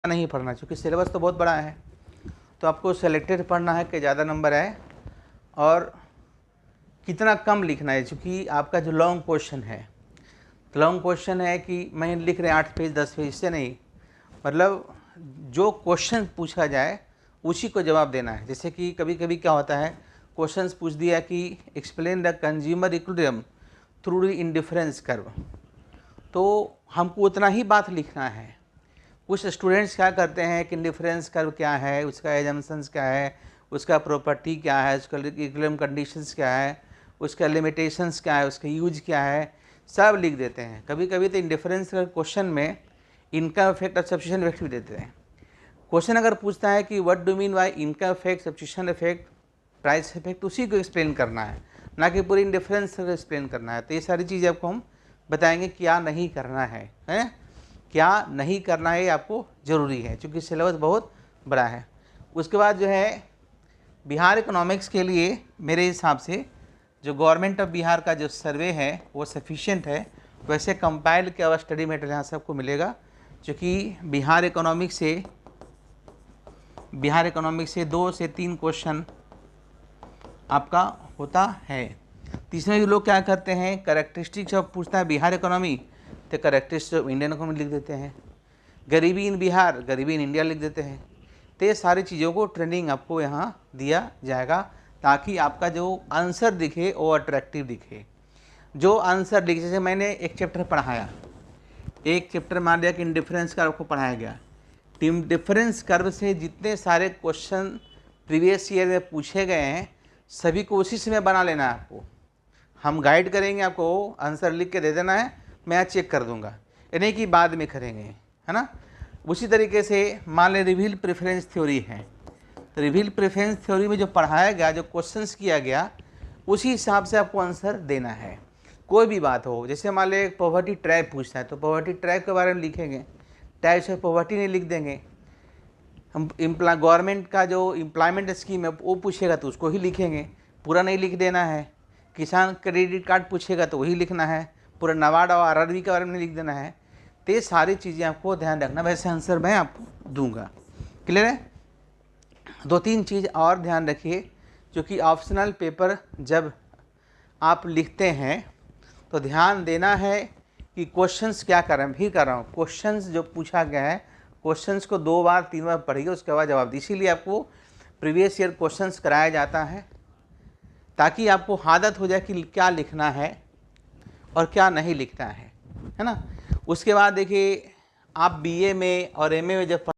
नहीं पढ़ना, क्योंकि सिलेबस तो बहुत बड़ा है। तो आपको सेलेक्टेड पढ़ना है कि ज़्यादा नंबर आए और कितना कम लिखना है, क्योंकि आपका जो लॉन्ग क्वेश्चन है, तो लॉन्ग क्वेश्चन है कि मैं लिख रहे 8 पेज 10 पेज, इससे नहीं, मतलब जो क्वेश्चन पूछा जाए उसी को जवाब देना है। जैसे कि कभी कभी क्या होता है, क्वेश्चंस पूछ दिया कि explain the consumer equilibrium through the indifference curve, तो हमको उतना ही बात लिखना है। कुछ स्टूडेंट्स क्या करते हैं कि इंडिफरेंस कर्व क्या है, उसका एजम्पशंस क्या है, उसका प्रॉपर्टी क्या है, उसका इक्विलिब्रियम कंडीशंस क्या है, उसका लिमिटेशंस क्या है, उसका यूज क्या है, सब लिख देते हैं। कभी कभी तो इंडिफरेंस क्वेश्चन में इनकम इफेक्ट और सब्स्टिट्यूशन इफेक्ट भी देते हैं। क्वेश्चन अगर पूछता है कि what do mean by income effect, substitution effect, price effect, उसी को एक्सप्लेन करना है, ना कि पूरी इंडिफरेंस एक्सप्लेन करना है। तो ये सारी चीज़ें आपको हम बताएंगे क्या नहीं करना है, क्या नहीं करना है, आपको ज़रूरी है, क्योंकि सिलेबस बहुत बड़ा है। उसके बाद जो है बिहार इकोनॉमिक्स के लिए मेरे हिसाब से जो गवर्नमेंट ऑफ बिहार का जो सर्वे है वो सफिशिएंट है। वैसे कंपाइल किया हुआ स्टडी मटेरियल यहाँ सबको मिलेगा, क्योंकि बिहार इकोनॉमिक्स से 2 से 3 क्वेश्चन आपका होता है। तीसरे लोग क्या करते हैं, करेक्टरिस्टिक्स जब पूछता है बिहार इकोनॉमी तो करेक्टरिस्टिक्स ऑफ इंडियन इकोनॉमी लिख देते हैं, गरीबी इन बिहार, गरीबी इन इंडिया लिख देते हैं। तो ये सारी चीज़ों को ट्रेनिंग आपको यहाँ दिया जाएगा, ताकि आपका जो आंसर दिखे वो अट्रैक्टिव दिखे। जो आंसर दिखे, जैसे मैंने एक चैप्टर पढ़ाया, एक चैप्टर मान लिया कि इंडिफरेंस कर्व को पढ़ाया गया, डिफरेंस कर्व से जितने सारे क्वेश्चन प्रीवियस ईयर में पूछे गए हैं सभी को उसी से में बना लेना है। आपको हम गाइड करेंगे, आपको आंसर लिख के दे देना है, मैं यहाँ चेक कर दूंगा, ये नहीं कि बाद में करेंगे, है ना। उसी तरीके से मान लें रिवील प्रेफरेंस थ्योरी है, तो रिवील प्रेफरेंस थ्योरी में जो पढ़ाया गया, जो क्वेश्चंस किया गया, उसी हिसाब से आपको आंसर देना है। कोई भी बात हो, जैसे मान लें पॉवर्टी ट्रैप पूछता है तो पॉवर्टी ट्रैप के बारे में लिखेंगे, टाइप्स ऑफ पॉवर्टी नहीं लिख देंगे। हम गवर्नमेंट का जो एम्प्लॉयमेंट स्कीम है वो पूछेगा तो उसको ही लिखेंगे, पूरा नहीं लिख देना है। किसान क्रेडिट कार्ड पूछेगा तो वही लिखना है, पूरा नवाड और आरआरबी के बारे में नहीं लिख देना है। तो ये सारी चीज़ें आपको ध्यान रखना, वैसे आंसर मैं आपको दूंगा। क्लियर है। 2-3 चीज़ और ध्यान रखिए, क्योंकि ऑप्शनल पेपर जब आप लिखते हैं तो ध्यान देना है कि क्वेश्चंस क्या कर रहे हैं। भी कर रहा हूँ, क्वेश्चंस जो पूछा गया है, क्वेश्चंस को 2 बार 3 बार पढ़िए, उसके बाद जवाब दीजिए। इसीलिए आपको प्रीवियस ईयर क्वेश्चंस कराया जाता है, ताकि आपको आदत हो जाए कि क्या लिखना है और क्या नहीं लिखना है ना। उसके बाद देखिए, आप बीए में और एमए में जब